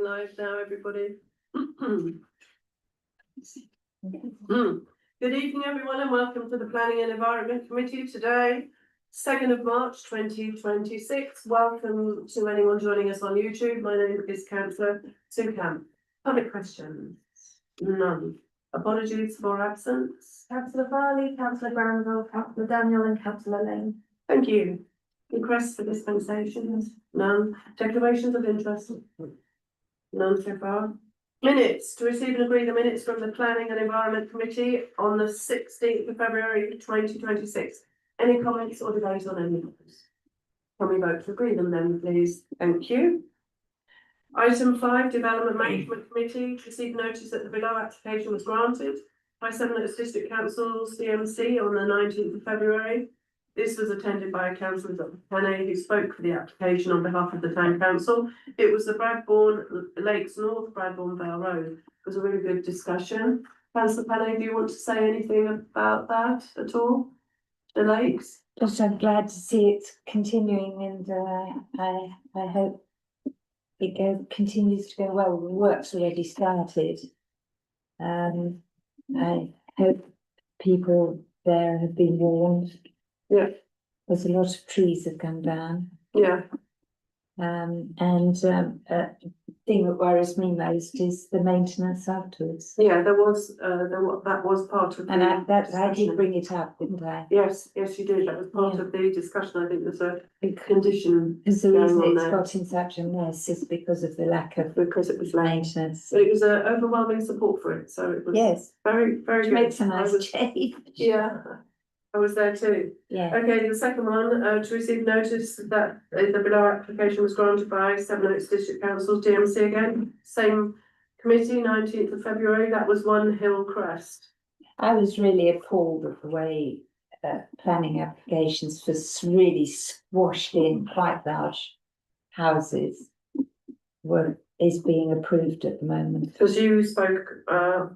live now, everybody. Good evening, everyone, and welcome to the Planning and Environment Committee today, 2nd of March 2026. Welcome to anyone joining us on YouTube. My name is Councillor Sue Camp. Public questions? None. Apologies for absence. Councillor Farley, Councillor Granville, Councillor Daniel and Councillor Lane. Thank you. Requests for dispensations? None. Declarations of interest? None so far. Minutes. To receive and agree the minutes from the Planning and Environment Committee on the 16th of February 2026. Any comments or debate on any of those? Can we vote to agree them then, please? Thank you. Item 5, Development Management Committee. To receive notice that the below application was granted by Seven Oaks District Council's DMC on the 19th of February. This was attended by a councillor, Dr. Penney, who spoke for the application on behalf of the Town Council. It was the Bradbourne Lakes North Bradbourne Vale Road. It was a really good discussion. Councillor Penney, do you want to say anything about that at all? The lakes? Just I'm glad to see it continuing, and I hope it continues to go well. The work's already started. I hope people there have been warned. Yeah. There's a lot of trees have come down. Yeah. Thing that worries me most is the maintenance afterwards. Yeah, that was part of the And I discussion. did bring it up, didn't I? Yes, yes, you did. That was part of the discussion. I think there's a condition Because the reason going on it's there. got in such a mess is because of the lack of Because it was late. maintenance. But it was overwhelming support for it, so it was Yes, very, very which good. makes a I nice was- change. Yeah, I was there too. Yeah, Okay, the second one, to receive notice that the below application was granted by Seven Oaks District Council, DMC again, same committee, 19th of February, that was One Hill Crest. I was really appalled at the way planning applications for really squashed in quite large houses is being approved at the moment. Because you spoke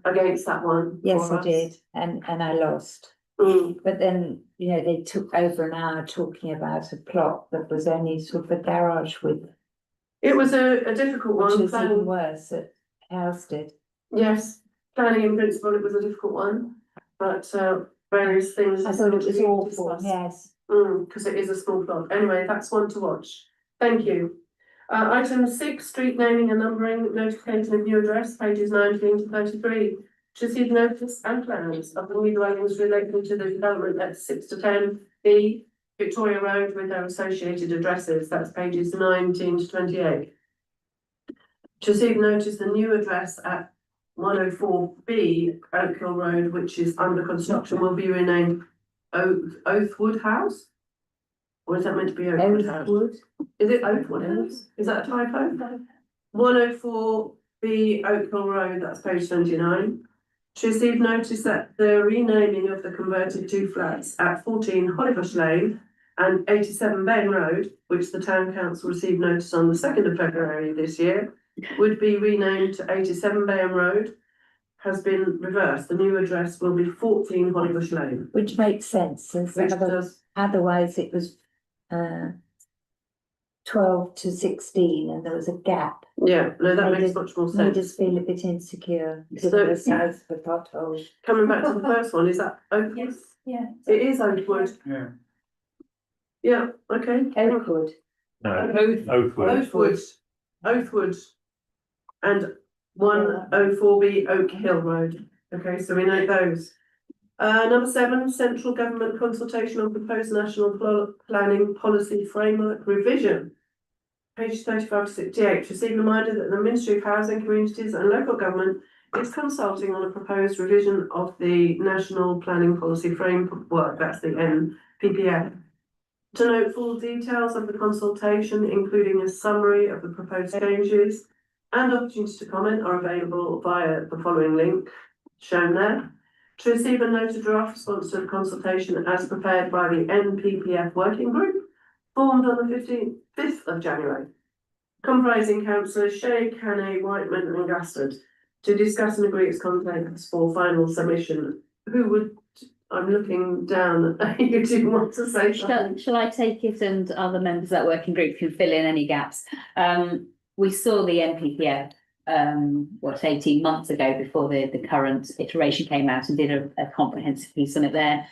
against that one. Yes, for I us. did, and I lost. Mm. But then, you know, they took over an hour talking about a plot that was only sort of a garage width, It was a difficult which one. was even Planning, worse at Halstead. yes, planning in principle, it was a difficult one, but various things. I thought it was to awful, discuss. yes. Because it is a small plot. Anyway, that's one to watch. Thank you. Item 6, street naming and numbering, notification of new address, pages 19 to 33. To receive notice and plans of the new dwellings relating to the development at 6 to 10 B Victoria Road with their associated addresses. That's pages 19 to 28. To receive notice the new address at 104 B Oak Hill Road, which is under construction, will be renamed Oathwood House? Or is that meant to be Oakwood House? Oakwood. Is it Oakwood House? Is that a typo? 104 B Oak Hill Road, that's page 29. To receive notice that the renaming of the converted 2 flats at 14 Hollybush Lane and 87 Bain Road, which the Town Council received notice on the 2nd of February this year, would be renamed to 87 Bayham Road, has been reversed. The new address will be 14 Hollybush Lane. Which makes sense, as Which does, otherwise it was 12 to 16 and there was a gap. yeah, no, that Made makes us- much more Made sense. us feel a bit insecure, So- given the size of the pothole. Coming back to the first one, is that Oakwood? Yeah. It is Oakwood. Yeah. Yeah, okay. Oakwood. No, Oakwood. Oakwood. Oakwood. And 104 B Oak Hill Road. Okay, so we know those. Number 7, central government consultation on proposed national planning policy framework revision. Page 35 to 68. Receive a reminder that the Ministry of Housing, Communities and Local Government is consulting on a proposed revision of the national planning policy framework. That's the NPPF. To note full details of the consultation, including a summary of the proposed changes and opportunities to comment, are available via the following link shown there. To receive and note a draft response to the consultation as prepared by the NPPF working group, formed on the 5th of January, comprising councillors Shay, Canny, Whiteman and Gastard, to discuss and agree its contents for final submission. Who would, I'm looking down at you, do you want to say something? Shall I take it and other members of that working group can fill in any gaps? We saw the NPPF 18 months ago before the current iteration came out and did a comprehensive piece on it there.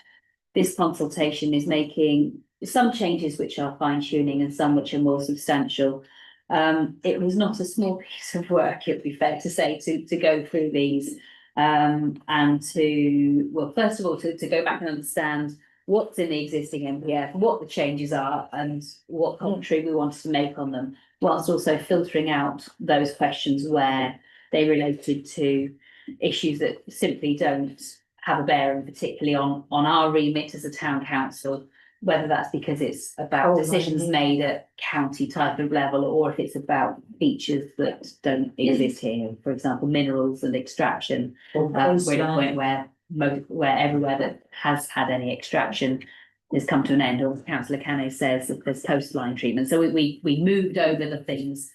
This consultation is making some changes which are fine tuning and some which are more substantial. It was not a small piece of work, it'd be fair to say, to go through these and to, well, first of all, to go back and understand what's in the existing MPF, what the changes are and what commentary we wanted to make on them, whilst also filtering out those questions where they related to issues that simply don't have a bearing, particularly on our remit as a town council, whether that's because it's about decisions made at county type of level, or if it's about features that don't exist here, for example, minerals and extraction. We're at a point where everywhere that has had any extraction has come to an end, or as Councillor Canay says, that there's coastline treatment. So we moved over the things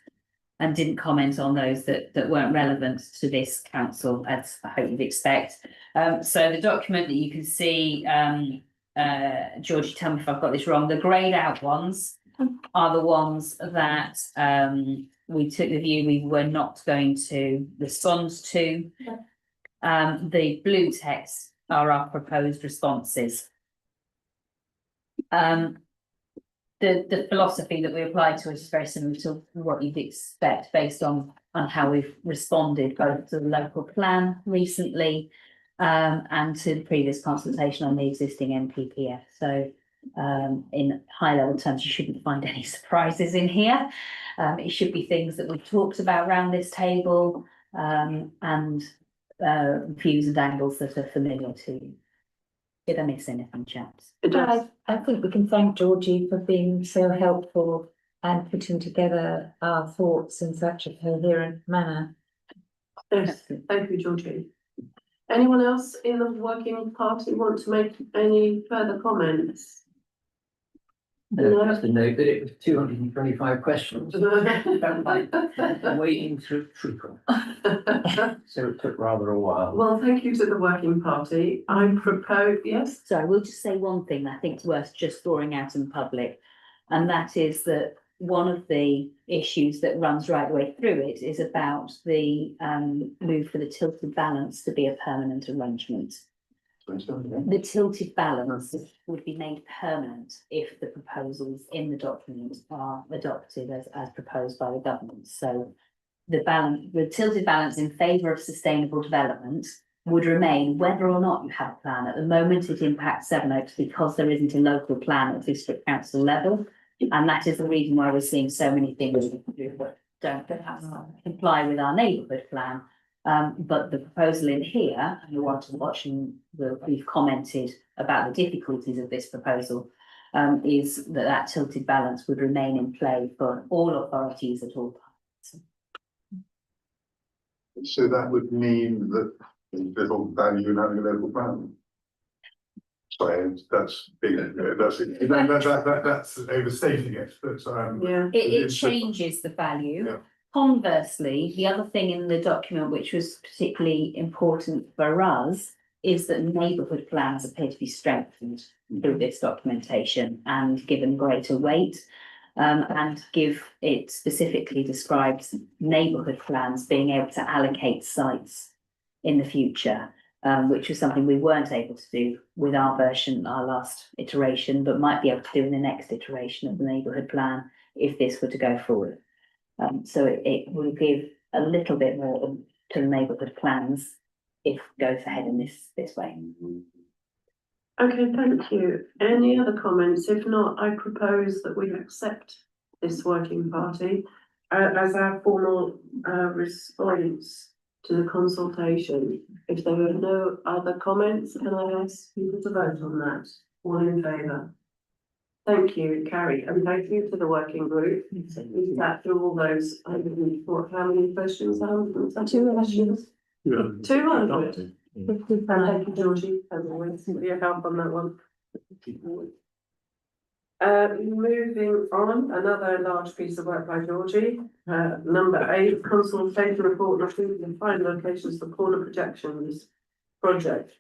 and didn't comment on those that weren't relevant to this council, as I hope you'd expect. So the document that you can see, Georgie, tell me if I've got this wrong, the greyed out ones are the ones that we took the view we were not going to respond to. The blue text are our proposed responses. The philosophy that we applied to is very similar to what you'd expect based on how we've responded both to the local plan recently and to the previous consultation on the existing NPPF. So in high level terms, you shouldn't find any surprises in here. It should be things that we've talked about around this table and views and angles that are familiar to you. Did I miss anything, chaps? I think we can thank Georgie for being so helpful and putting together our thoughts in such a coherent manner. Yes, thank you, Georgie. Anyone else in the working party want to make any further comments? Just to note that it was 225 questions. Waiting through trickle. So it took rather a while. Well, thank you to the working party. I propose, yes? Sorry, we'll just say one thing that I think is worth just drawing out in public, and that is that one of the issues that runs right the way through it is about the move for the tilted balance to be a permanent arrangement. The tilted balance would be made permanent if the proposals in the document are adopted as proposed by the government. So the tilted balance in favour of sustainable development would remain whether or not you have a plan. At the moment, it impacts Sevenoaks because there isn't a local plan at district council level. And that is the reason why we're seeing so many things that don't comply with our neighbourhood plan. But the proposal in here, and you want to watch, and we've commented about the difficulties of this proposal, is that tilted balance would remain in play for all authorities at all times. So that would mean that there's little value in having a local plan. Sorry, that's big. That's overstating it. But Yeah. It changes the value. Yeah. Conversely, the other thing in the document which was particularly important for us is that neighbourhood plans appear to be strengthened through this documentation and given greater weight. And it specifically describes neighbourhood plans being able to allocate sites in the future, which was something we weren't able to do with our version, our last iteration, but might be able to do in the next iteration of the neighbourhood plan if this were to go forward. So it will give a little bit more to the neighbourhood plans if it goes ahead in this way. Okay, thank you. Any other comments? If not, I propose that we accept this working party as our formal response to the consultation. If there are no other comments, can I ask people to vote on that? All in favour? Thank you, Carrie, and thank you to the working group. We sat through all those, how many questions? 200 questions? 200. Thank you, Georgie, as always, for your help on that one. Moving on, another large piece of work by Georgie. Number 8, consultation report on the final locations for corner projections project.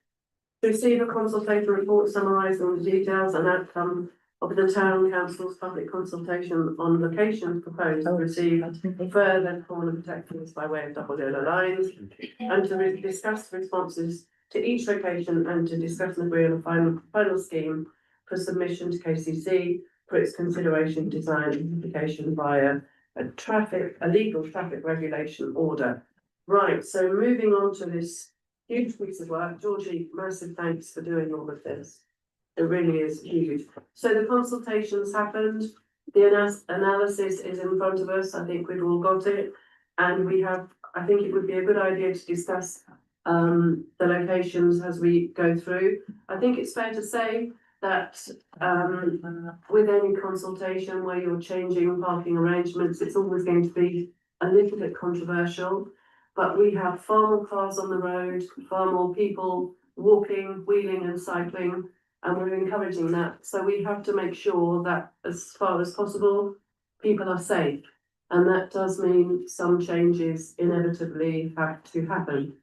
To receive a consultation report summarising the details and outcome of the town council's public consultation on locations proposed Oh, received I didn't think- further corner protections by way of double yellow lines, and to discuss the responses to each location and to discuss and agree on a final scheme for submission to KCC for its consideration, design and application via a legal traffic regulation order. Right, so moving on to this huge piece of work, Georgie, massive thanks for doing all of this. It really is huge. So the consultations happened, the analysis is in front of us, I think we've all got it. And we have, I think it would be a good idea to discuss the locations as we go through. I think it's fair to say that with any consultation where you're changing parking arrangements, it's always going to be a little bit controversial. But we have far more cars on the road, far more people walking, wheeling and cycling, and we're encouraging that. So we have to make sure that as far as possible, people are safe. And that does mean some changes inevitably have to happen.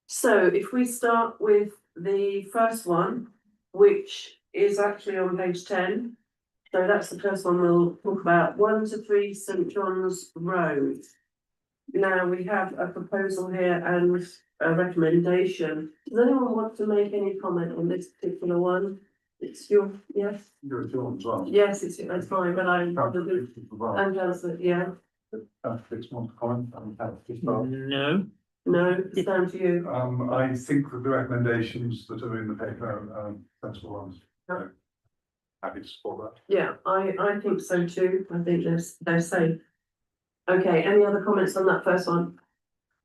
So if we start with the first one, which is actually on page 10. So that's the first one we'll talk about, 1 to 3 St John's Road. Now we have a proposal here and a recommendation. Does anyone want to make any comment on this particular one? It's your, yes, You're John as well. yes, it's fine, but I'm probably, Well, I'm just, yeah, six months comment, No, no, it's down to you. I think that the recommendations that are in the paper are sensible ones. Yeah. Happy to support Yeah, I think so too. I think they're safe. Okay, any other comments on that first one?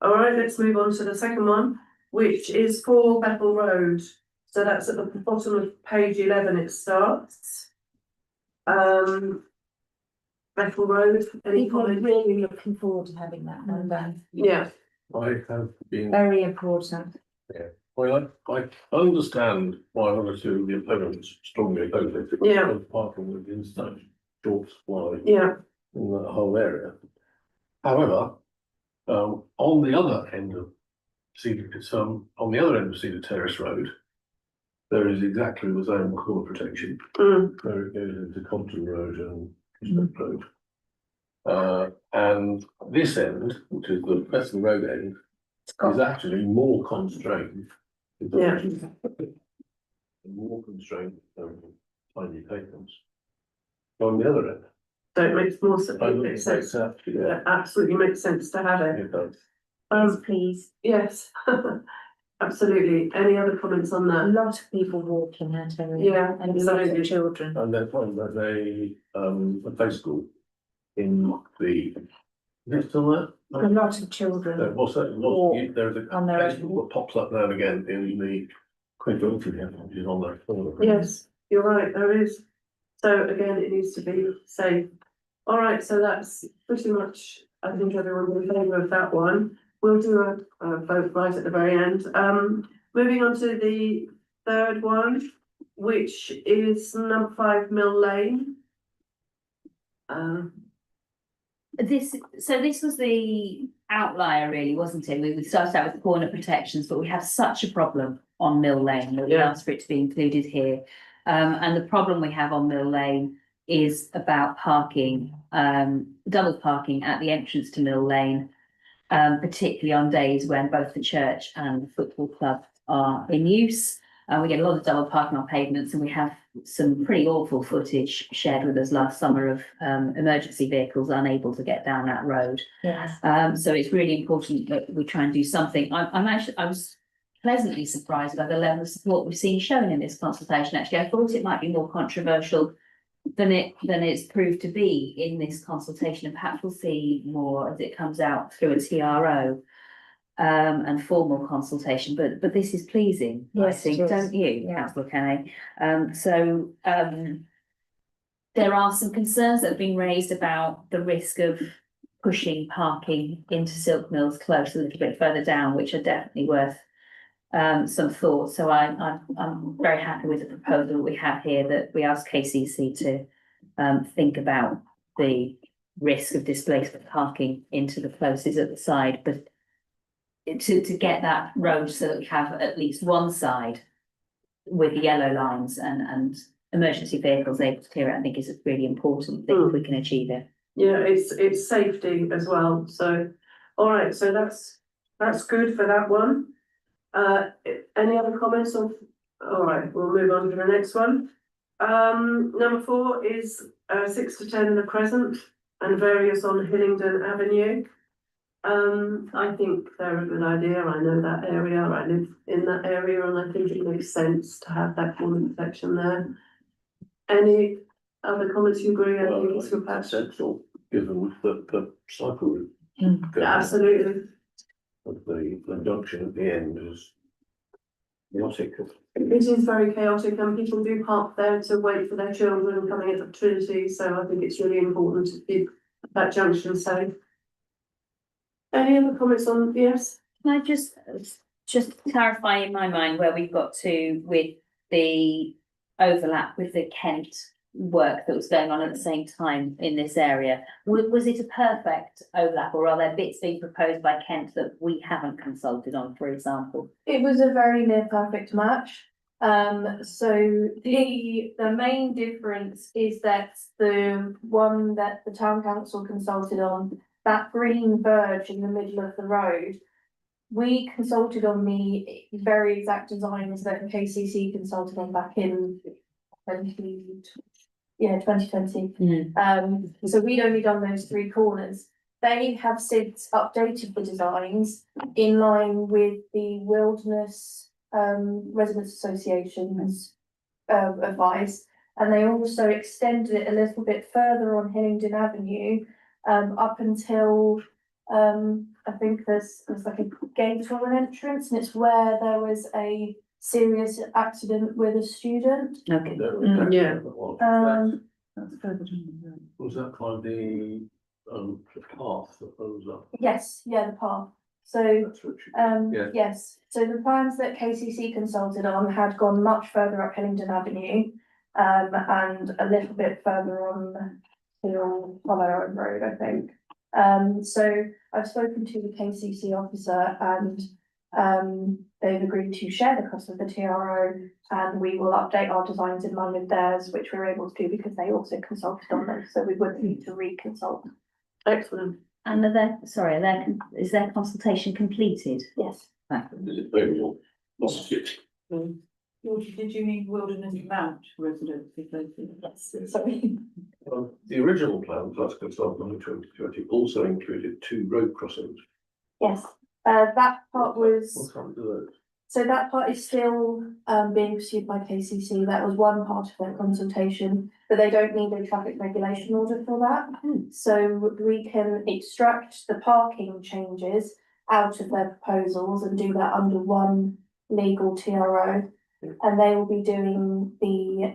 All right, let's move on to the second one, which is 4 Bethel Road. So that's at the bottom of page 11, it starts. Bethel Road, any People are comments? really looking forward to having that one done. Yeah, I have been, Very important. well, I understand why one or two of the opponents strongly oppose it. Yeah. Because parking within such short supply yeah, in that whole area. However, on the other end of on the other end of Cedar Terrace Road, there is exactly the same corner protection where it goes into Compton Road and Prospect Road. And this end, which is the Bethel Road end, is actually more constrained. Yeah. More constrained than tiny pavements. On the other end. so it makes more sense. I It think makes it's sense. yeah, It absolutely makes sense to have it. it does. Yes, please. Yes, absolutely. Any other comments on A that? lot of people walk in that area. Yeah, And a lot absolutely. of children. And they're finding that a play school in the, is it still there? A lot of children. What's that? Walk There's a on their play own. school that pops up now and again in the Quinton, which is on there. Yes, you're right, there is. So again, it needs to be safe. All right, so that's pretty much, I think everyone's in favour of that one. We'll do a vote right at the very end. Moving on to the third one, which is number 5 Mill Lane. This was the outlier really, wasn't it? We started out with corner protections, but we have such a problem on Mill Lane that we Yeah. asked for it to be included here. And the problem we have on Mill Lane is about parking, double parking at the entrance to Mill Lane. Particularly on days when both the church and the football club are in use. We get a lot of double parking on pavements, and we have some pretty awful footage shared with us last summer of emergency vehicles unable to get down that road. Yes. So it's really important that we try and do something. I was pleasantly surprised by the level of support we've seen shown in this consultation. Actually, I thought it might be more controversial than it's proved to be in this consultation, and perhaps we'll see more as it comes out through a TRO and formal consultation. But this is pleasing, I Yes, think, it is. don't you, Yeah. Councillor Kenny? There are some concerns that have been raised about the risk of pushing parking into Silk Mills Close a little bit further down, which are definitely worth some thought. So I'm very happy with the proposal we have here, that we ask KCC to think about the risk of displacement parking into the closes at the side, but to get that road so that we have at least one side with yellow lines and emergency vehicles able to clear it, I think is a really important thing if we can achieve it. Yeah, it's safety as well, so, all right, so that's good for that one. Any other comments on, all right, we'll move on to the next one. Number 4 is 6 to 10 The Crescent and various on Hillingdon Avenue. I think they're a good idea, I know that area, I live in that area, and I think it makes sense to have that kind of section there. Any other comments you agree, I think it's good patch? Essential, given that the cycle route. Absolutely. The junction at the end is chaotic. It is very chaotic and people do park there to wait for their children coming into Trinity, so I think it's really important to keep that junction safe. Any other comments on, yes? Can I just clarify in my mind where we've got to with the overlap with the Kent work that was going on at the same time in this area? Was it a perfect overlap, or are there bits being proposed by Kent that we haven't consulted on, for example? It was a very near perfect match. So the main difference is that the one that the town council consulted on, that green verge in the middle of the road, we consulted on the very exact designs that KCC consulted on back in 2020. So we'd only done those 3 corners. They have since updated the designs in line with the Wilderness Residents Association's advice, and they also extended it a little bit further on Hillingdon Avenue, up until I think there's like a gate or an entrance, and it's where there was a serious accident with a student. Okay. Yeah. Was that by the path that goes up? Yes, yeah, the path. So That's Richard. Yeah. yes, so the plans that KCC consulted on had gone much further up Hillingdon Avenue, and a little bit further on Hill Hollow Road, I think. So I've spoken to the KCC officer, and they've agreed to share the cost of the TRO, and we will update our designs in line with theirs, which we're able to do because they also consulted on them, so we wouldn't need to reconsult. Excellent. And is their consultation completed? Yes. Is it favourable? Positive. Did you need Wilderness Mount residents? Yes, sorry. The original plan, plus consultant in 2020, also included 2 road crossings. Yes, that part was. What's happened to those? So that part is still being pursued by KCC. That was one part of their consultation, but they don't need a traffic regulation order for that. So we can extract the parking changes out of their proposals and do that under one legal TRO. And they will be doing the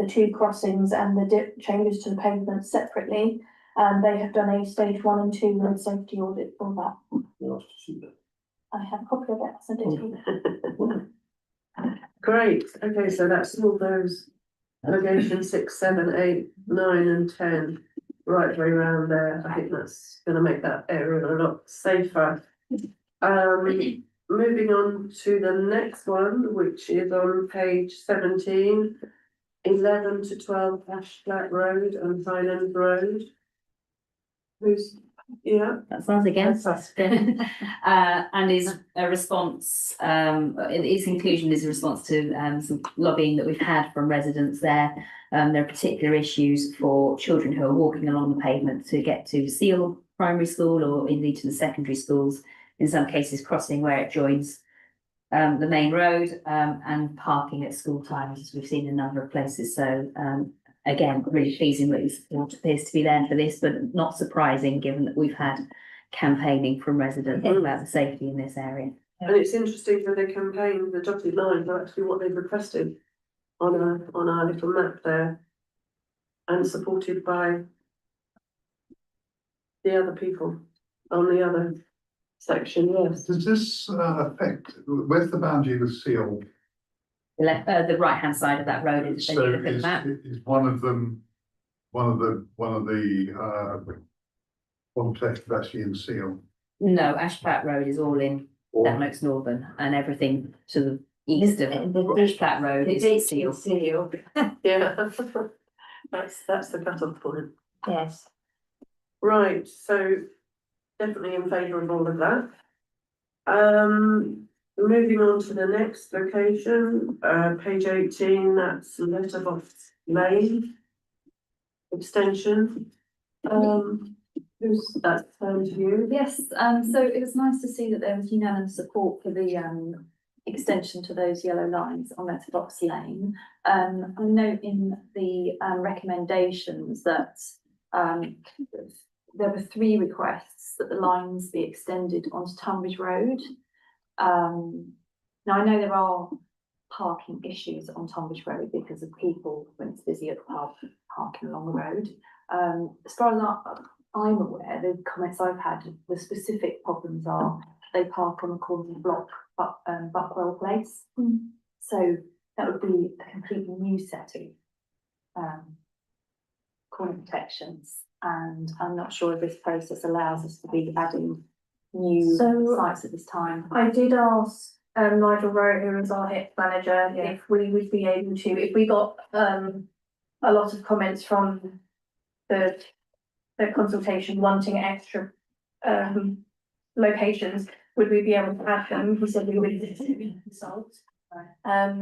2 crossings and the changes to the pavement separately. They have done a stage 1 and 2 road safety audit for that. Nice to see that. I have a copy of it, I'll send it to you. Great, okay, so that's all those allegations 6, 7, 8, 9 and 10, right way around there. I think that's gonna make that area a lot safer. Moving on to the next one, which is on page 17, 11 to 12 Ash Flat Road and Highland Road. That sounds against That's us. And is a response, its inclusion is a response to some lobbying that we've had from residents there. There are particular issues for children who are walking along the pavement to get to Seal Primary School or indeed to the secondary schools, in some cases crossing where it joins the main road, and parking at school times, as we've seen in a number of places. So again, really pleasing that support appears to be there for this, but not surprising given that we've had campaigning from residents about the safety in this area. And it's interesting that they campaign, the dotted lines are actually what they've requested on our little map there. And supported by the other people on the other section, yes. Does this affect, where's the boundary with Seal? The right-hand side of that road is, when So you look at the map. is one of them, one place is actually in Seal? No, Ashpat Road is all in Denmark's Northern, and everything to the east of The ditch- that road the is ditch sealed. is sealed. Yeah. That's the cut-off point. Yes. Right, so definitely in favour of all of that. Moving on to the next location, page 18, that's Letterbox Lane. Extension. Who's that turn to you? Yes, so it was nice to see that there was unanimous support for the extension to those yellow lines on Letterbox Lane. I note in the recommendations that there were 3 requests that the lines be extended onto Tunbridge Road. Now I know there are parking issues on Tunbridge Road because of people when it's busy at the park parking along the road. As far as I'm aware, the comments I've had, the specific problems are they park on the corner of the block, Buckwell Place. So that would be a completely new set of corner protections, and I'm not sure if this process allows us to be adding new So- sites at this time. I did ask Nigel Rowe, who is our HIP manager, Yeah. if we would be able to, if we got a lot of comments from the consultation wanting extra locations, would we be able to add them? He said we would consult.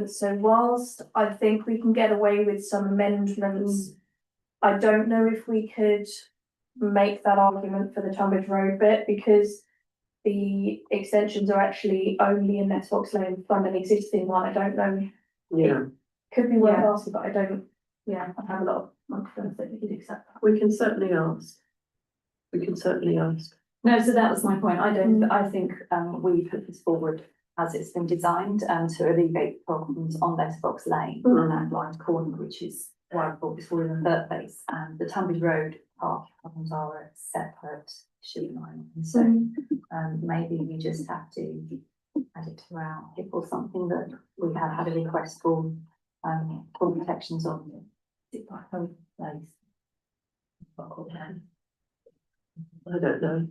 So whilst I think we can get away with some amendments, I don't know if we could make that argument for the Tunbridge Road bit, because the extensions are actually only in Letterbox Lane from an existing one. I don't know, Yeah, could be worth Yeah. asking, but I don't, I have a lot of confidence that he'd accept that. we can certainly ask. We can certainly ask. No, so that was my point. I think we put this forward as it's been designed to alleviate problems on Letterbox Lane and that blind corner, which is why I brought this forward in the first place. And the Tunbridge Road park problems are a separate issue line. And so maybe we just have to add it to our HIP or something that we have had a request for protections on. Is it Buckwell Place? I don't know.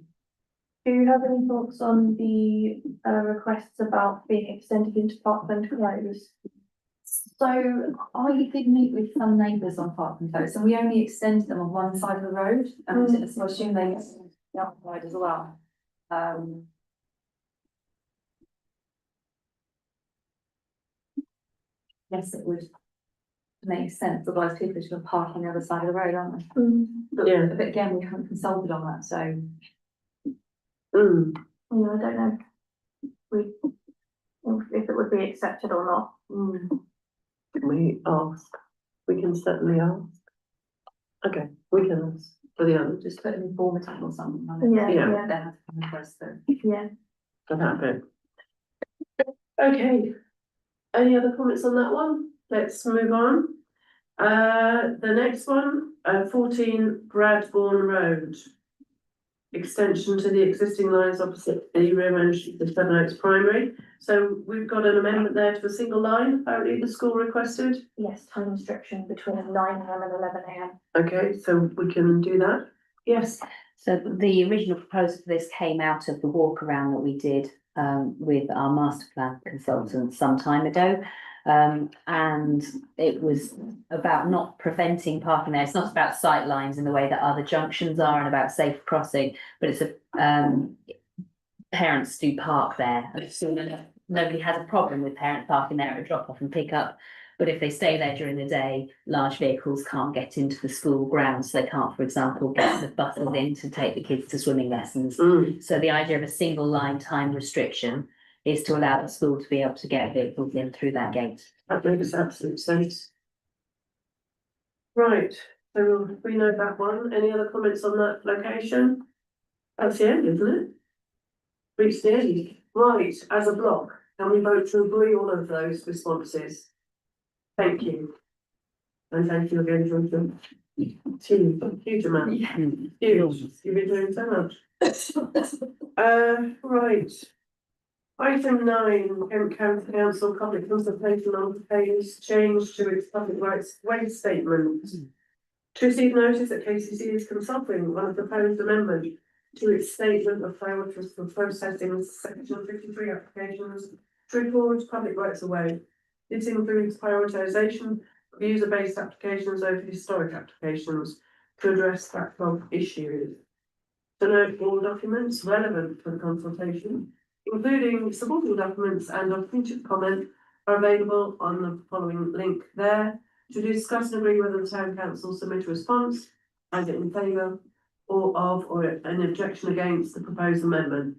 Do you have any thoughts on the requests about being extended into Parkland Close? So I did meet with some neighbours on Parkland Close, and we only extended them on one side of the road, and so I assume they extended the other side as well. Yes, it would make sense, otherwise people should park on the other side of the road, aren't they? Yeah. But again, we haven't consulted on that, so. Mm. Yeah, I don't know. If it would be accepted or not. Can we ask? We can certainly ask. Okay, we can ask for the others. Just put an informative or something on it. Yeah, Yeah. yeah, They have to come across the. yeah. For that bit. Okay. Any other comments on that one? Let's move on. The next one, 14 Bradbourne Road. Extension to the existing lines opposite the rear entry to Seven Oaks Primary. So we've got an amendment there to a single line, apparently the school requested. Yes, time restriction between 9 AM and 11 AM. Okay, so we can do that. Yes. So the original proposal for this came out of the walk around that we did with our master plan consultant some time ago. And it was about not preventing parking there. It's not about sight lines in the way that other junctions are and about safe crossing, but it's parents do park there. Nobody has a problem with parents parking there at a drop off and pick up. But if they stay there during the day, large vehicles can't get into the school grounds. So they can't, for example, get the buses in to take the kids to swimming lessons. So the idea of a single line time restriction is to allow the school to be able to get vehicles in through that gate. That makes absolute sense. Right, so we know that one. Any other comments on that location? That's the end, isn't it? Reached the end. Right, as a block, can we vote to agree all of those responses? Thank you. And thank you again, Jonathan. Huge amount. Huge. You've been doing so much. Right. Item 9, Kent County Council public consultation on proposed change to its public rights way statement. To receive notice that KCC is consulting on a proposed amendment to its statement of priorities for processing section 53 applications to report public rights of way. This includes prioritisation of user-based applications over historic applications to address backlog issues. To note all documents relevant for the consultation, including supporting documents and opportunity to comment, are available on the following link there. To discuss and agree whether the town council submit a response, either in favour or of, or an objection against the proposed amendment.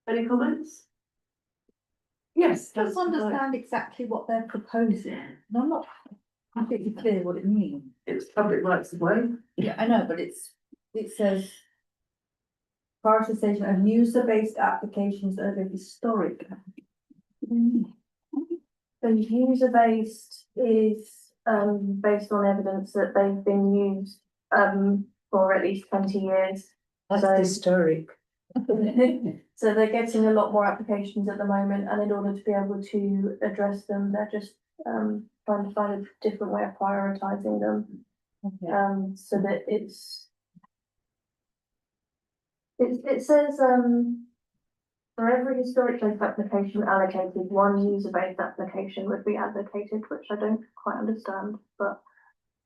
Any comments? Yes. Just councillor Hyde. understand exactly what they're proposing. And I'm not completely clear what it means. It's public rights of way. Yeah, I know, but it says prioritization of user-based applications over historic. So user-based is based on evidence that they've been used for at least 20 years. That's So- historic. So they're getting a lot more applications at the moment, and in order to be able to address them, they're just trying to find a different way of prioritising them. So that it says for every historic based application allocated, one user-based application would be allocated, which I don't quite understand, but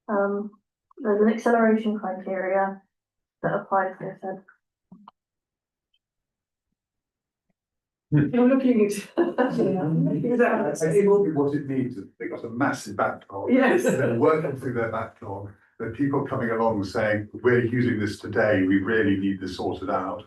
there's an acceleration criteria that applies to this. You're looking at. Exactly what it needs, they've got a massive backlog. Yes. They're working through their backlog, there are people coming along saying, we're using this today, we really need this sorted out.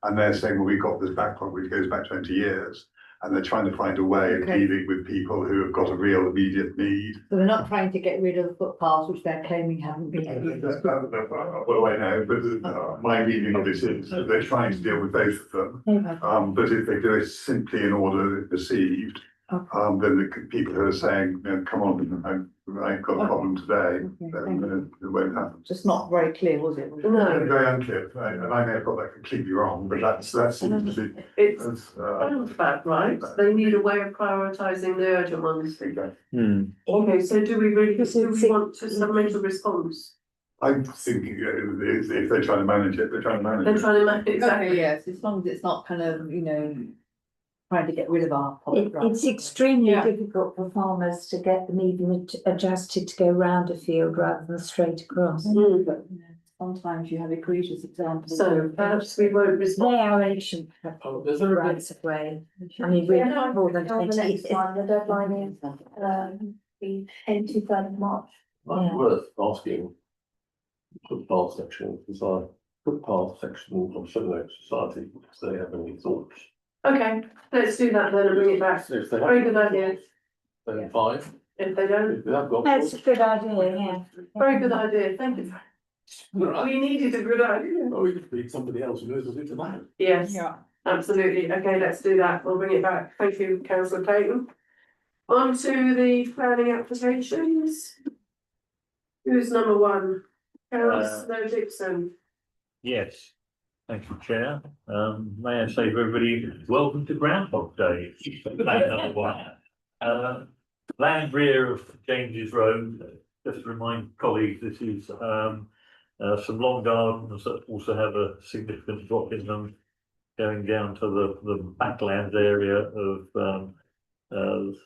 And they're saying, well, we've got this backlog which goes back 20 years, and they're trying to find a way of Okay. dealing with people who have got a real immediate need. So they're not trying to get rid of the footpaths, which they're claiming haven't been. Well, I know, but my reading of it is that they're trying to deal with both of them. But if they do it simply in order perceived, then the people who are saying, you know, come on, I've got a problem today, then it won't happen. Just not very clear, was it? No, Very unclear, and I may have got that completely wrong, but that seems to be. it's that's, sounds bad, right? They need a way of prioritising the urgent ones. Okay, so do we want to submit a response? I'm thinking, if they're trying to manage it, they're trying to manage They're it. trying to make, exactly. Okay, yes, as long as it's not kind of, trying to get rid of our public rights. It's extremely Yeah. difficult for farmers to get them even adjusted to go round a field rather than straight across. Mm. Sometimes you have egregious examples. So perhaps we won't respond. They are ancient Is there a rights of way. I mean, we're Yeah, more than on the 20 next years. one, the deadline is the 23rd of March. might be worth asking footpath section, because our footpath section of Civil Oak Society, if they have any thoughts. Okay, let's do that then and bring it back. If they Very have, good idea. then fine, If they don't, if they have got. That's a good idea, yeah. very good idea. Thank you. We needed a good idea. Oh, we could be somebody else who knows what it's about. Yes. Yeah. Absolutely. Okay, let's do that. We'll bring it back. Thank you, councillor Clayton. On to the planning applications. Who's number one? Councillor Dixon. Yes, thank you, Chair. May I say to everybody, welcome to Groundhog Day. Another one. Land rear of James's Road, just to remind colleagues, this is some long gardens that also have a significant drop in them going down to the backlands area of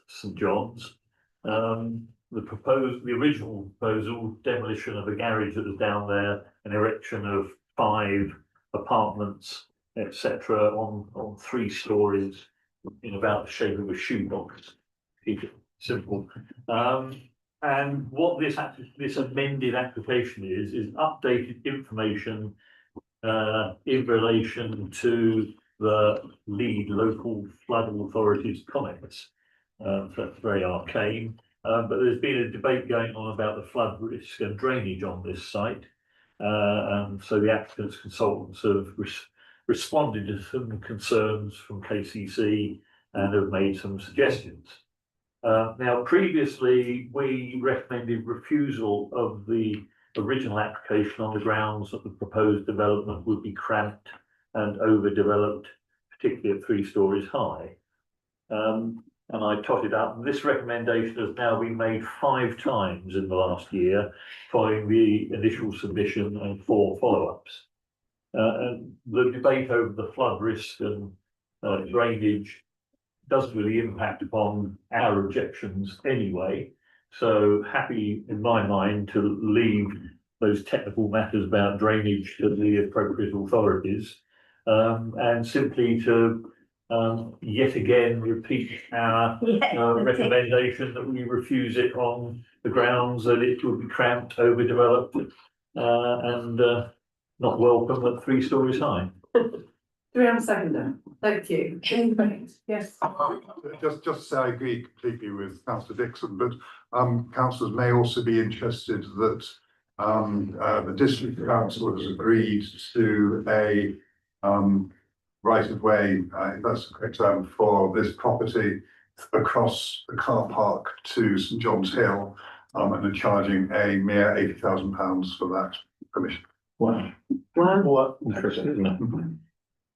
St John's. The original proposal, demolition of a garage that was down there, an erection of 5 apartments, etc., on 3 stories in about the shape of a shoebox. Keep it simple. And what this amended application is updated information in relation to the lead local flood authority's comments. So that's very arcane. But there's been a debate going on about the flood risk and drainage on this site. And so the applicant's consultants have responded to some concerns from KCC and have made some suggestions. Now, previously, we recommended refusal of the original application on the grounds that the proposed development would be cramped and overdeveloped, particularly at 3 stories high. And I totted up, and this recommendation has now been made 5 times in the last year, following the initial submission and 4 follow-ups. And the debate over the flood risk and drainage doesn't really impact upon our objections anyway. So happy in my mind to leave those technical matters about drainage to the appropriate authorities. And simply to yet again repeat our recommendation that we refuse it on the grounds that it will be cramped, overdeveloped, and not welcome at 3 stories high. Do we have a seconder? Thank you. Yes. Just to say I agree completely with councillor Dixon, but councillors may also be interested that the district council has agreed to a right of way, if that's the correct term, for this property across the car park to St John's Hill, and are charging a mere £80,000 for that permission. Wow. Wow. What interesting, isn't it?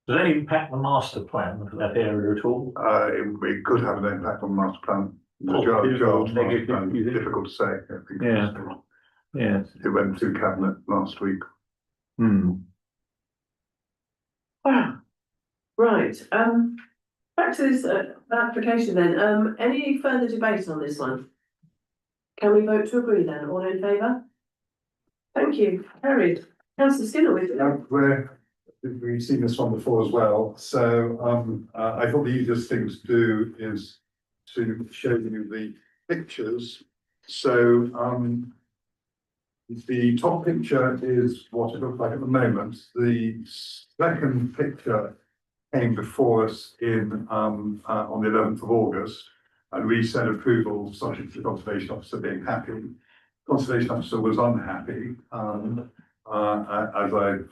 Does that impact the master plan for that area at all? It could have an impact on the master plan. The Positive or draft master negative, plan, you think? difficult to say. I think Yeah. Yeah. it went through cabinet last week. Wow. Right, back to this application then, any further debate on this one? Can we vote to agree then, all in favour? Thank you, carried. Councillor Skinner with you. We've seen this one before as well, so I thought the easiest thing to do is to show you the pictures. So the top picture is what it looks like at the moment. The second picture came before us in on the 11th of August, and we said approval subject to the conservation officer being happy. Conservation officer was unhappy, as I've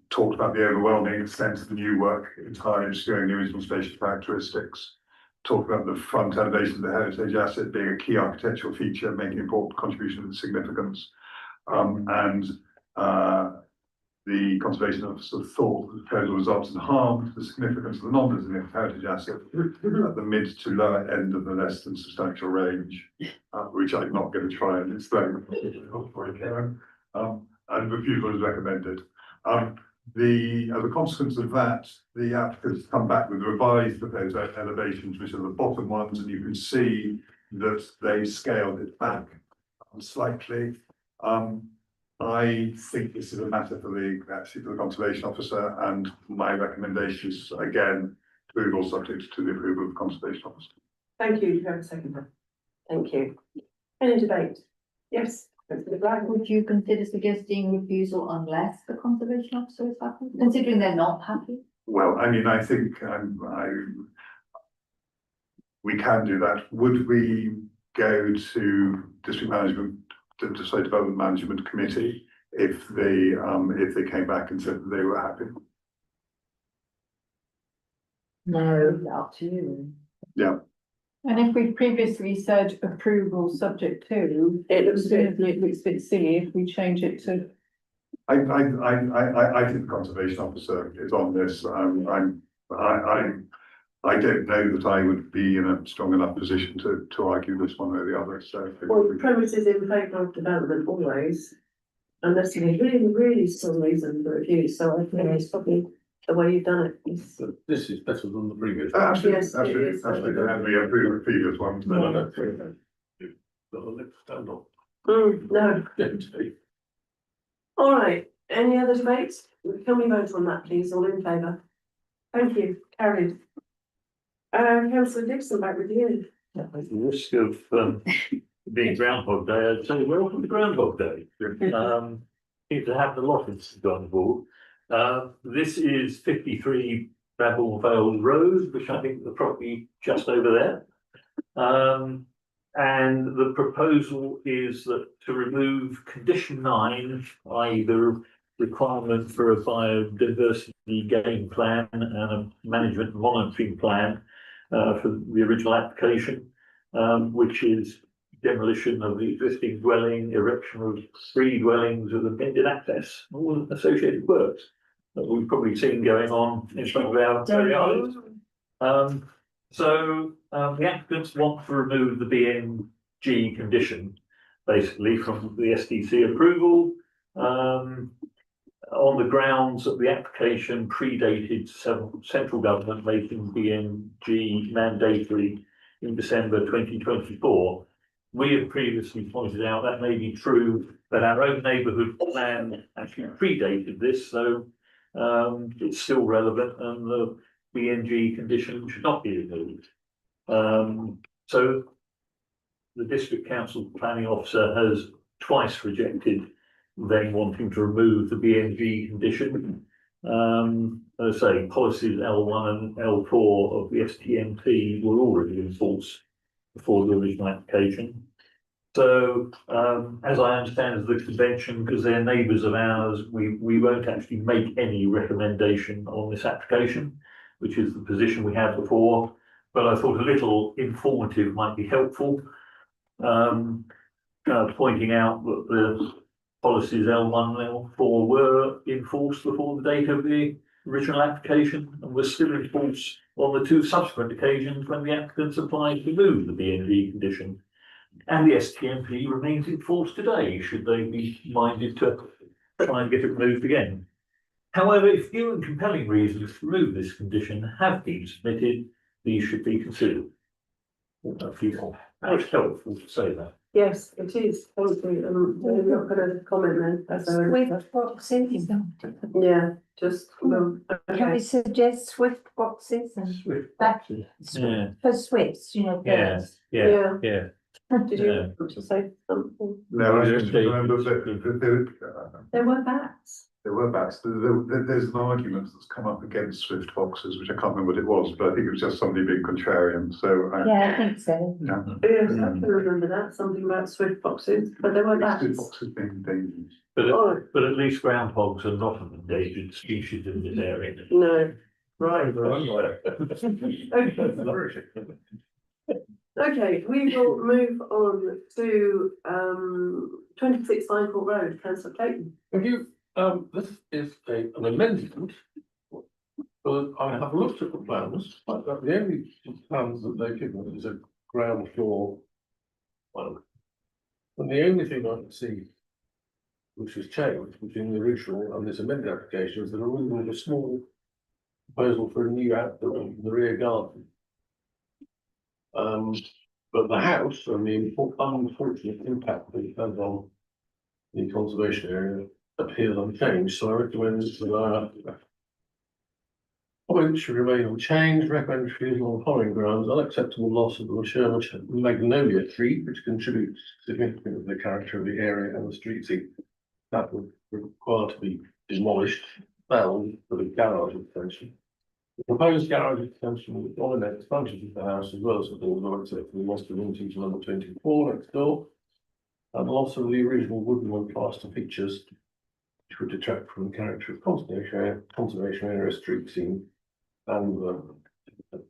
talked about the overwhelming extent of the new work entirely obscuring the original spatial characteristics. Talked about the front elevation of the heritage asset being a key architectural feature, making important contribution to the significance, and the conservation officer thought the proposal results in harm to the significance of the non-designated heritage asset at the mid to lower end of the less than substantial range, which I'm not going to try and explain. And refusal is recommended. As a consequence of that, the applicants come back with revised proposed elevations, which are the bottom ones, and you can see that they scaled it back slightly. I think this is a matter for the conservation officer, and my recommendation is again approval subject to the approval of the conservation officer. Thank you, do you have a seconder? Thank you. Any debate? Yes. Would you consider suggesting refusal unless the conservation officer is happy, considering they're not happy? Well, I mean, I think we can do that. Would we go to district management, to development management committee, if they came back and said that they were happy? No, up to you. Yeah. And if we previously said approval subject to, It looks good. it looks a bit silly if we change it to. I think the conservation officer is on this. I don't know that I would be in a strong enough position to argue this one or the other, so. Well, the premise is in favour of development always, unless you have really, really strong reason for refuse, so I think it's probably the way you've done it. Is- This is better than the previous. Absolutely, Yes, it absolutely, is. absolutely, and we approve the previous ones. No, no, you've got a lip to stand on. No, Don't you? all right, any other debates? Can we vote on that, please, all in favour? Thank you, carried. Councillor Dixon, back with you. At the risk of being Groundhog Day, I'd say welcome to Groundhog Day. Need to have the lockets on board. This is 53 Bramble Vale Road, which I think the property just over there. And the proposal is that to remove condition 9, i.e. the requirement for a biodiversity game plan and a management and monitoring plan for the original application, which is demolition of the existing dwelling, erection of 3 dwellings with amended access, all associated works that we've probably seen going on in front of our very eyes. So the applicants want to remove the BNG condition, basically, from the SDC approval. on the grounds that the application predated central government making BNG mandatory in December 2024. We have previously pointed out that may be true, but our own neighbourhood plan actually predated this, so it's still relevant and the BNG condition should not be removed. So the district council planning officer has twice rejected them wanting to remove the BNG condition. As I say, policies L1 and L4 of the STMP were already in force before the original application. So, as I understand as the convention, because they're neighbours of ours, we won't actually make any recommendation on this application, which is the position we had before. But I thought a little informative might be helpful. Pointing out that the policies L1 and L4 were in force before the date of the original application and were still in force on the two subsequent occasions when the applicants applied to remove the BNG condition. And the STMP remains in force today, should they be minded to try and get it removed again. However, if new and compelling reasons to remove this condition have been submitted, these should be considered. That's helpful to say that. Yes, it is, thank you, we're not gonna comment then, that's our. Swift boxes, Yeah, just, can we suggest swift boxes and that, Yeah, for swifts, you know? yeah, yeah, yeah. Did you want to say something? No, I just remember that There were bats. there were bats. There's an argument that's come up against swift foxes, which I can't remember what it was, but I think it was just somebody being contrarian, so. Yeah, I think so. Yeah. Yes, I can remember that, something about swift foxes, but there were bats. Swift foxes being dangerous. Oh, But at least groundhogs are not an endangered species in this area. no, right. Okay, we will move on to 26 Fine Court Road, Councillor Clayton. Thank you. This is an amendment. But I have looked at the plans, but the only plans that they've given is a ground floor one. And the only thing I can see which has changed between the original and this amended application is the removal of a small proposal for a new outbuilding in the rear garden. But the house and the unfortunate impact that it has on the conservation area appears unchanged, so I recommend that comments should remain unchanged. Recommend refusal on following grounds: unacceptable loss of the mature magnolia tree, which contributes significantly to the character of the area and the street scene. That would require to be demolished, found for the garage extension. The proposed garage extension will dominate the frontage of the house as well as the door, except for the loss of entry to number 24 next door, and loss of the original wooden and plaster features, which would detract from the character of conservation area, street scene, and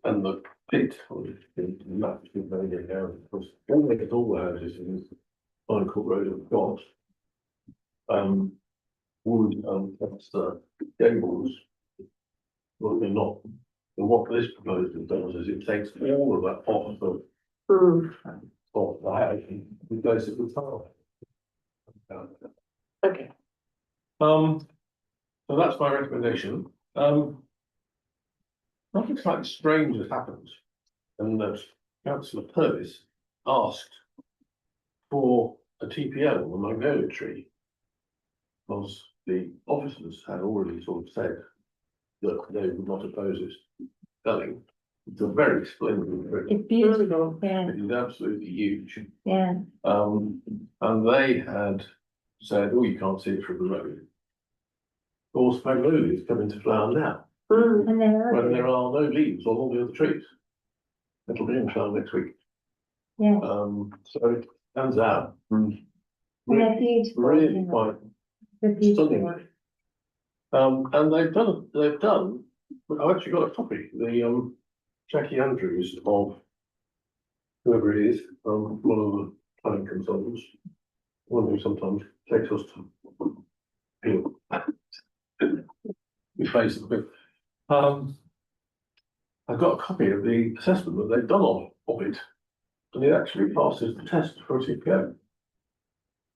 the pit, or the map with the area. Of course, all the houses in Fine Court Road have got wood and plaster gables. Well, they're not. And what this proposal does is it takes all of that off of the house and replaces it with tile. Okay. So that's my recommendation. Nothing slightly strange has happened, and that Councillor Purvis asked for a TPO on the magnolia tree, because the officers had already sort of said that they would not oppose it felling. It's a very splendid tree. It's beautiful, yeah, It is absolutely huge. yeah. And they had said, oh, you can't see it from the road. Of course, magnolias come into flower now, And they're when there ugly, are no leaves on all the other trees. It'll be in flower next week. yeah, So it turns out. and they're beautiful. you Really know, quite they're beautiful. stunning. And they've done, I've actually got a copy, the Jackie Andrews of whoever it is, one of the planning consultants, one who sometimes takes us to we face it a bit. I've got a copy of the assessment that they've done of it, and it actually passes the test for a TPO.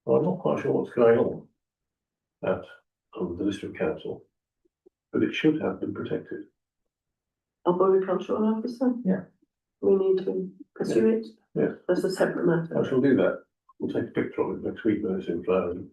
Well, I'm not quite sure what's going on at of the district council, but it should have been protected. Arboricultural officer? Yeah. We need to pursue it? Yeah. That's a separate matter. I shall do that. We'll take a picture of it next week when it's in flower and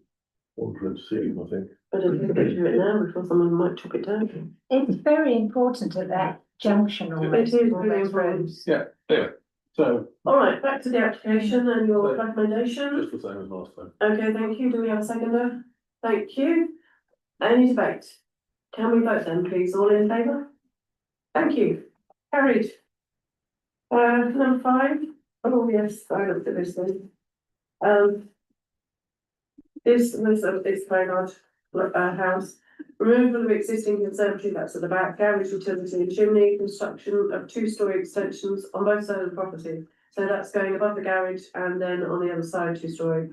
order it soon, I think. I don't think we do it now before someone might chop it down. It's very important at that junction It almost. is all really those important. roads. Yeah, anyway, so All right, back to the application and your recommendation. just the same as last time. Okay, thank you. Do we have a seconder? Thank you. Any debate? Can we vote then, please? All in favour? Thank you. Carried. Number 5. Oh, yes, I looked at this thing. This was it's very large house. Removal of existing conservatory, that's at the back, garage, utility and chimney, construction of 2-storey extensions on both sides of the property. So that's going above the garage and then on the other side 2-storey.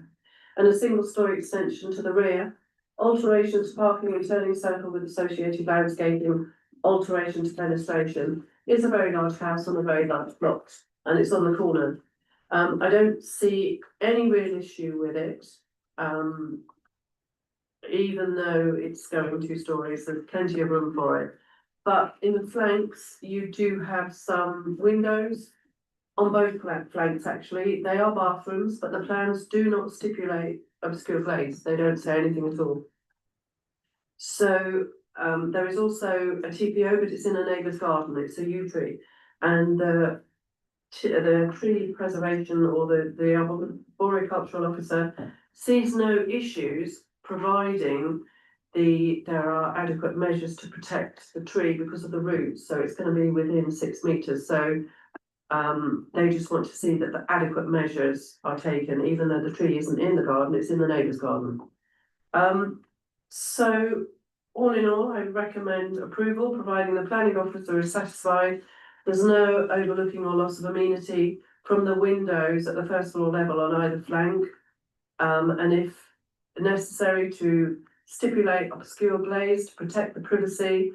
And a 1-storey extension to the rear. Alterations to parking and turning circle with associated landscaping, alteration to fenestration. It's a very large house on a very large block and it's on the corner. I don't see any real issue with it. Even though it's going 2 stories, there's plenty of room for it. But in the flanks, you do have some windows on both flanks, actually. They are bathrooms, but the plans do not stipulate obscure glaze. They don't say anything at all. So there is also a TPO, but it's in a neighbour's garden. It's a yew tree. And the tree preservation or the arboricultural officer sees no issues providing there are adequate measures to protect the tree because of the roots, so it's going to be within 6 metres. So they just want to see that the adequate measures are taken, even though the tree isn't in the garden, it's in the neighbour's garden. So all in all, I recommend approval, providing the planning officer is satisfied. There's no overlooking or loss of amenity from the windows at the first floor level on either flank. And if necessary, to stipulate obscure glaze to protect the privacy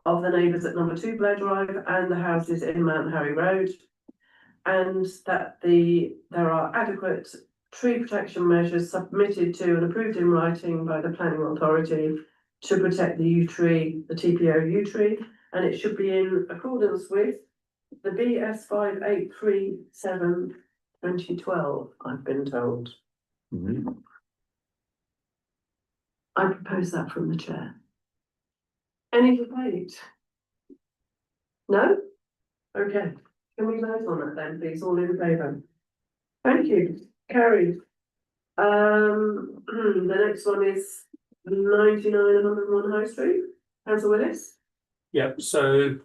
of the neighbours at number 2 Blair Drive and the houses in Mount Harry Road. And that there are adequate tree protection measures submitted to and approved in writing by the planning authority to protect the yew tree, the TPO yew tree, and it should be in accordance with the BS 5837 2012, I've been told. I propose that from the chair. Any debate? No? Okay, can we vote on it then, please? All in favour? Thank you, carried. The next one is 99 and 101 High Street. Councillor Willis? Yeah, so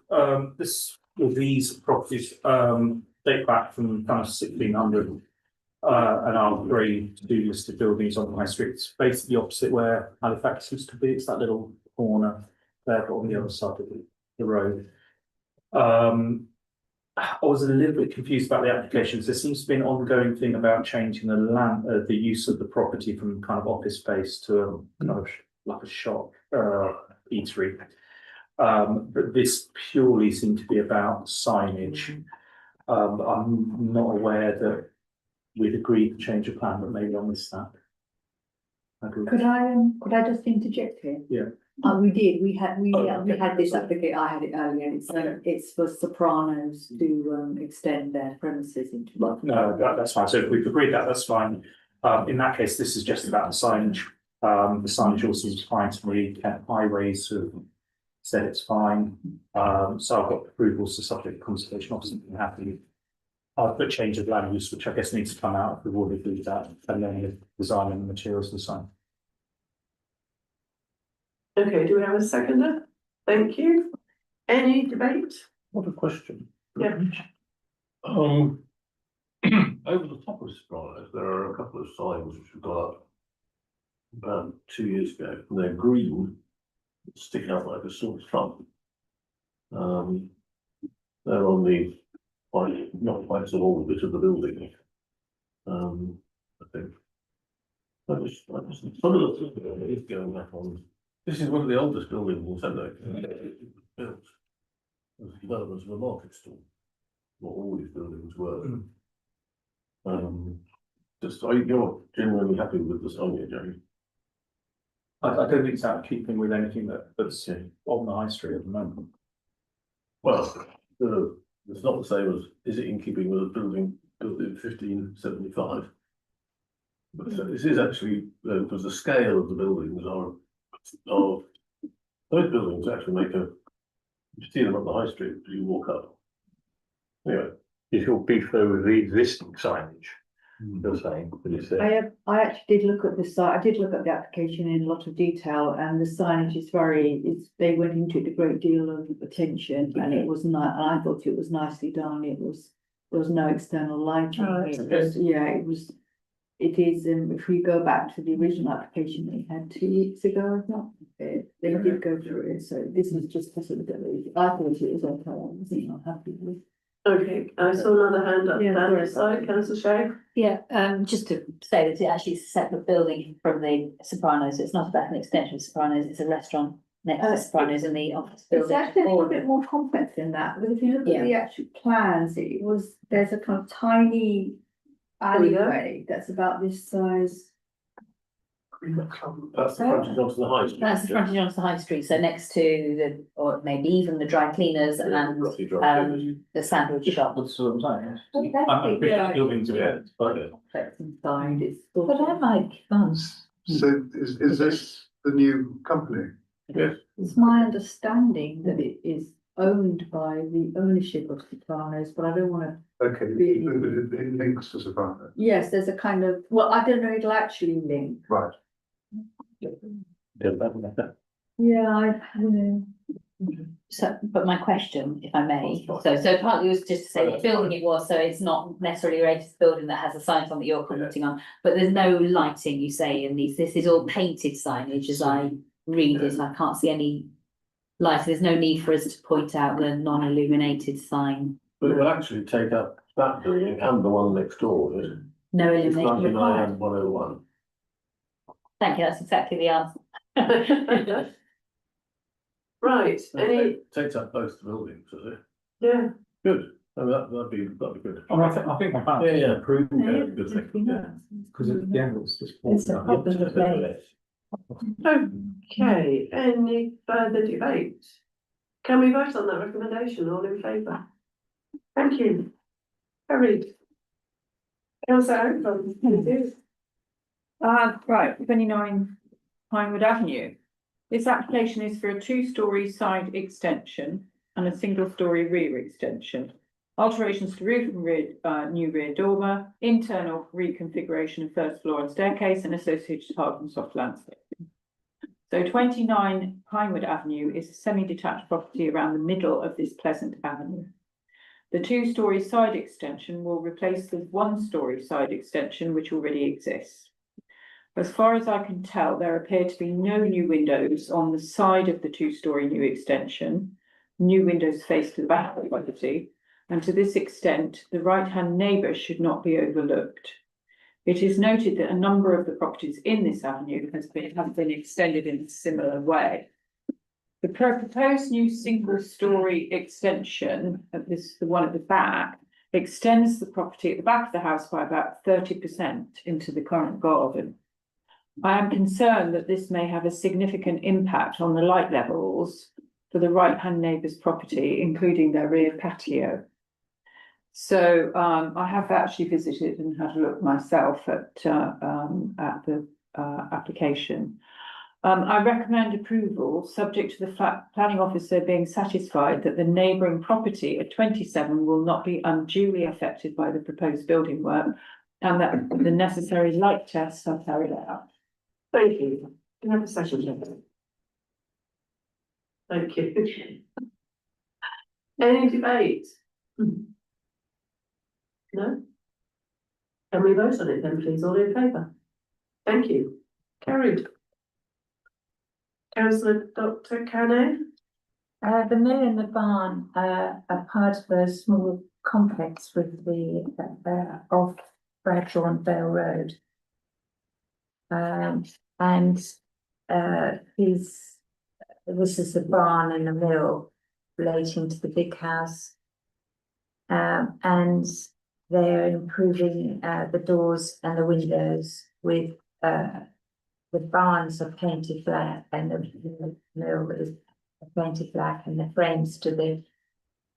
these properties date back from kind of 1600 and are very to do listed buildings on the high street. It's basically opposite where Halifax used to be. It's that little corner there, but on the other side of the road. I was a little bit confused about the applications. There seems to be an ongoing thing about changing the use of the property from kind of office space to a kind of like a shop, eatery. But this purely seemed to be about signage. I'm not aware that we'd agreed to change of plan, but maybe I missed that. Could I just interject here? Yeah. We did, we had this application, I had it earlier, it's for Sopranos to extend their premises into. No, that's fine. So if we've agreed that, that's fine. In that case, this is just about the signage. The signage all seems fine to me. Kent Highways have said it's fine. So I've got approvals to subject conservation officer being happy. I've put change of land use, which I guess needs to come out if we've already agreed that, and then the design and the materials design. Okay, do we have a seconder? Thank you. Any debate? What a question. Yeah. Over the top of Sopranos, there are a couple of signs which have got up about 2 years ago, and they're green, sticking out like a sore thumb. They're on the not quite so long bit of the building. I think. Some of the stuff is going up on. This is one of the oldest buildings in Sendoc built. As the development of a market stall. What all these buildings were. You're generally happy with the signage, are you? I don't think it's out of keeping with anything that's on the high street at the moment. Well, it's not the same as, is it in keeping with a building built in 1575? But this is actually, because the scale of the buildings are, those buildings actually make you see them up the high street as you walk up. Anyway. It'll beef over the existing signage, you're saying, but it's there. I actually did look at the site, I did look at the application in a lot of detail, and the signage is they went into it a great deal of attention, and it was and I thought it was nicely done, there was no external lighting. It is, if we go back to the original application they had 2 weeks ago, they did go through it, so this is just possibility. I thought it was okay, I was not happy with. Okay, I saw another hand up Yeah, down sorry. this side, councillor Shay. Yeah, just to say that it actually is a separate building from the Sopranos. It's not about an extension of Sopranos, it's a restaurant next to Sopranos in the office It's building. actually a little bit more complex than that, but if you look at the actual plans, there's a kind of tiny alleyway that's about this size. That's the frontage onto the high street. That's the frontage onto the high street, so next to the, or maybe even the dry cleaners and the sandwich shop. That's what I'm saying. Well, I'm yeah. building to it, but Complex inside, it's. But that might be fun. So is this the new company? It's my understanding that it is owned by the ownership of Sopranos, but I don't wanna. Okay, but it links to Soprano, Yes, there's a kind of, well, I don't know, it'll actually link. right? Yeah, I don't know. So, but my question, if I may, so partly was just to say what building it was, so it's not necessarily related to the building that has a sign on that you're commenting on, but there's no lighting, you say, in these, this is all painted signage as I read it, I can't see any light, there's no need for us to point out the non-illuminated sign, But it will actually take up that building and the one next door, is it? no It's illumination 99 required. and 101. Thank you, that's exactly the answer. Right, any, Takes up both the buildings, does it? yeah, Good, oh, that'd be good. I think my Yeah, good thing, yeah. because at the end it's just. It's a problem with place. okay, any further debate? Can we vote on that recommendation, all in favour? Thank you. Carried. Councillor Oakham, thank you. Right, 29 Pinewood Avenue. This application is for a 2-storey side extension and a 1-storey rear extension. Alterations to roof and rear, new rear dormer, internal reconfiguration of first floor and staircase and associated hard and soft landscaping. So 29 Pinewood Avenue is a semi-detached property around the middle of this pleasant avenue. The 2-storey side extension will replace the 1-storey side extension which already exists. As far as I can tell, there appear to be no new windows on the side of the 2-storey new extension. New windows face to the back of the property, and to this extent, the right-hand neighbour should not be overlooked. It is noted that a number of the properties in this avenue have been extended in a similar way. The proposed new 1-storey extension, the one at the back, extends the property at the back of the house by about 30% into the current garden. I am concerned that this may have a significant impact on the light levels for the right-hand neighbour's property, including their rear patio. So I have actually visited and had a look myself at the application. I recommend approval, subject to the planning officer being satisfied that the neighbouring property at 27 will not be unduly affected by the proposed building work and that the necessary light tests are carried out. Thank you. Can I have a second, please? Thank you. Any debate? No? Can we vote on it then, please, all in favour? Thank you. Carried. Councillor Dr. Canning? The mill and the barn are part of a small complex with the off Bradshaw and Vale Road. This is the barn and the mill relating to the big house. And they're improving the doors and the windows with the barns are painted black and the mill is painted black and the frames to the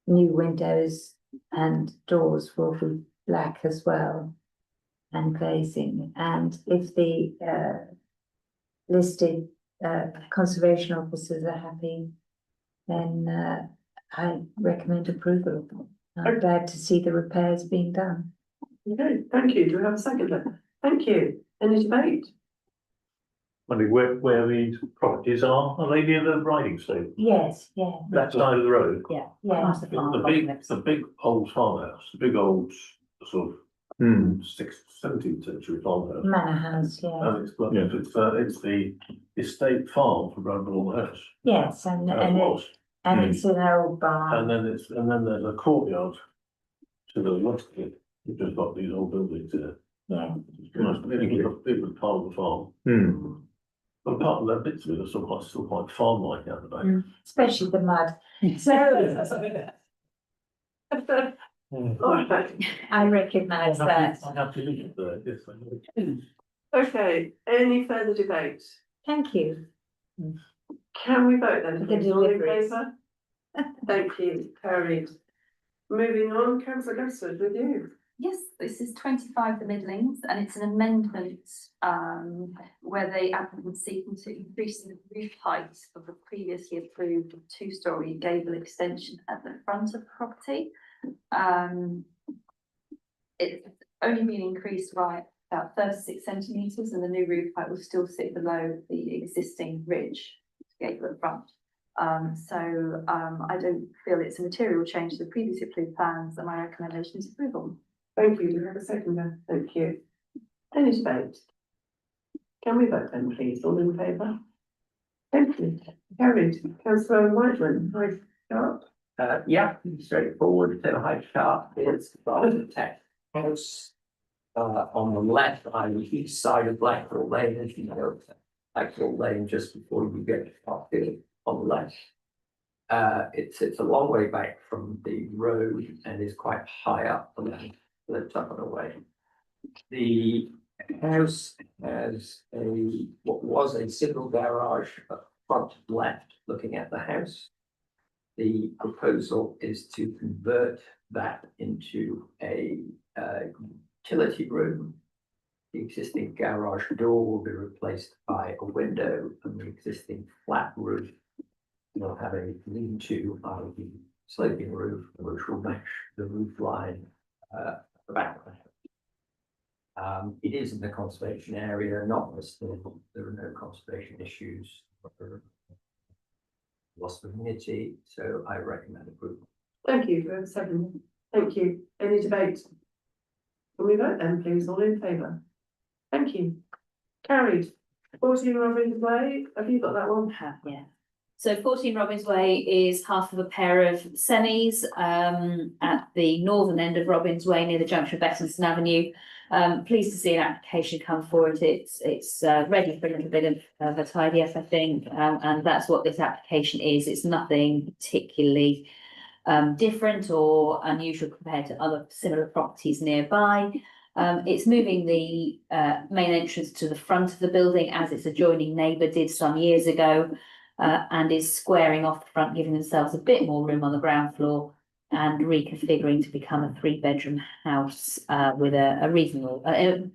new windows and doors will be black as well and glazing. And if the listed conservation officers are happy, then I recommend approval. I'm glad to see the repairs being done. Okay, thank you. Do we have a second then? Thank you. Any debate? I mean, where these properties are they near the riding stable? Yes, yeah, That side of the road? Yeah. yeah. Past the farm, The big old farmhouse, the big old sort of Hmm. 17th century farmhouse. Manor house, yeah. And it's the estate farm for Bramble House. Yes, and It was. it's an old barn. And then there's a courtyard to the west of it, which has got these old buildings in it. Yeah, It was part of the farm. Hmm. But apart from that, bits of it are still quite farm-like out the back. especially the mud. So All right. I recognise that. I have to look at that, yes, I know. Okay, any further debate? Thank you. Can we vote then? The please? All in deliveries. favour? Thank you, carried. Moving on, councillor Gassford, with you. Yes, this is 25 the Midlands, and it's an amendment where the applicant seeking to increase the roof height of the previously approved two-storey gable extension at the front of the property. It's only been increased by about 36 centimetres, and the new roof height will still sit below the existing ridge gable at front. I don't feel it's a material change to the previously approved plans, and my recommendation is approval. Thank you. Do we have a second then? Thank you. Any debate? Can we vote then, please? All in favour? Thank you. Carried. Councillor Whiteman, right, up. Yeah, straightforward, so high chart is Tech House. On the left, on the east side of Blackpool Lane, as you know, Blackpool Lane just before you get to Parkfield on the left. It's a long way back from the road and is quite high up the top of the way. The house has what was a single garage up front left looking at the house. The proposal is to convert that into a utility room. The existing garage door will be replaced by a window, and the existing flat roof will have a lean-to ivy sloping roof, which will match the roof line at the back of the house. It is in the conservation area, notwithstanding there are no conservation issues. Loss of immunity, so I recommend approval. Thank you. Do we have a second? Thank you. Any debate? Can we vote then, please? All in favour? Thank you. Carried. 14 Robins Way. Have you got that one? Yeah. So 14 Robins Way is half of a pair of semis at the northern end of Robins Way near the junction of Bettington Avenue. Pleased to see an application come forward. It's ready for a little bit of a tidy up, I think, and that's what this application is. It's nothing particularly different or unusual compared to other similar properties nearby. It's moving the main entrance to the front of the building as its adjoining neighbour did some years ago, and is squaring off the front, giving themselves a bit more room on the ground floor and reconfiguring to become a 3-bedroom house with a reasonable, an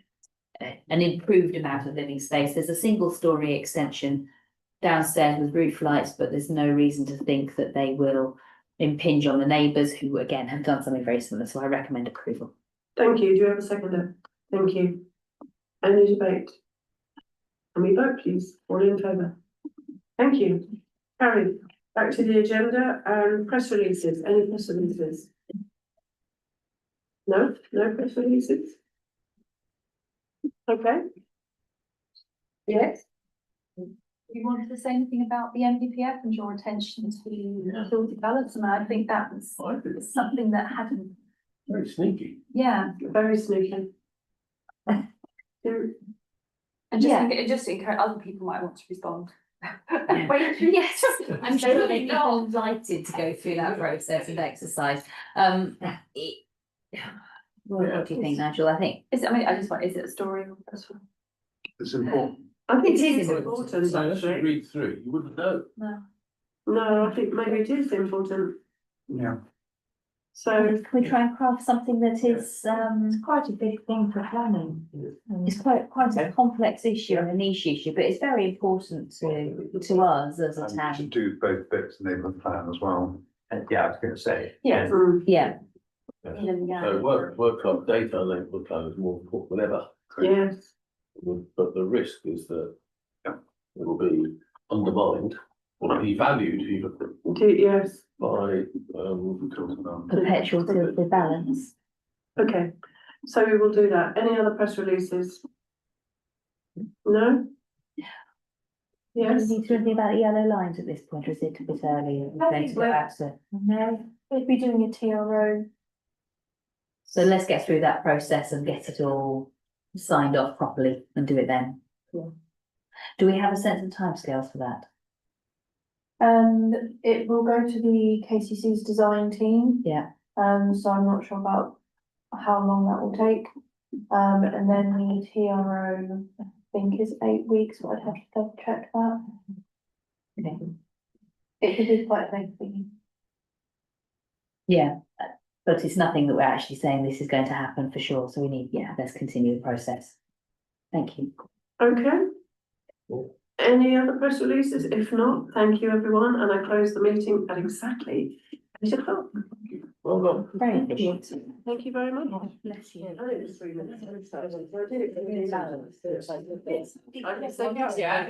improved amount of living space. There's a single-storey extension downstairs with roof lights, but there's no reason to think that they will impinge on the neighbours, who again have done something very similar. So I recommend approval. Thank you. Do you have a seconder? Thank you. Any debate? Can we vote, please? All in favour? Thank you. Carried. Back to the agenda and press releases. Any press releases? No press releases? Okay. Yes. You wanted to say anything about the MPPF and draw attention to field development? I think that was something that hadn't. Very sneaky. Yeah. Very sneaky. And just encourage other people might want to respond. Yes, I'm sure they'd be delighted to go through that process and exercise. What do you think, Nigel? I think Is it a story? It's important. I think It it is is important, So as you actually. read through, you wouldn't know. No, I think maybe it is important. Yeah. So, Can we try and craft something that is, It's quite a big thing for planning. it's quite a complex issue and a niche issue, but it's very important to us as a And we town. should do both bits in the plan as well. And yeah, I was gonna say. Yeah. mm, Yeah, So work data link will plan is more important than ever. yes, But the risk is that Yeah. it will be undermined or devalued even yes, by, perpetual tilted balance. okay. So we will do that. Any other press releases? No? Do Yes, we need to do anything about the yellow lines at this point, or is it a bit early? Are we I going think to go we're- out to- No, we'd be doing a TRO. So let's get through that process and get it all signed off properly and do it then. Yeah. Do we have a sense of timescales for that? It will go to the KCC's design team. Yeah. So I'm not sure about how long that will take. And then the TRO, I think is 8 weeks, but I'd have to double check that. Okay. It could be quite lengthy. Yeah, but it's nothing that we're actually saying this is going to happen for sure, so we need, let's continue the process. Thank you. okay. Any other press releases? If not, thank you, everyone, and I close the meeting at exactly 8 o'clock. well done. Very efficient. Thank you very much. Bless you. I think it was 3 minutes. I did it really balanced. Yes. I guess, yeah,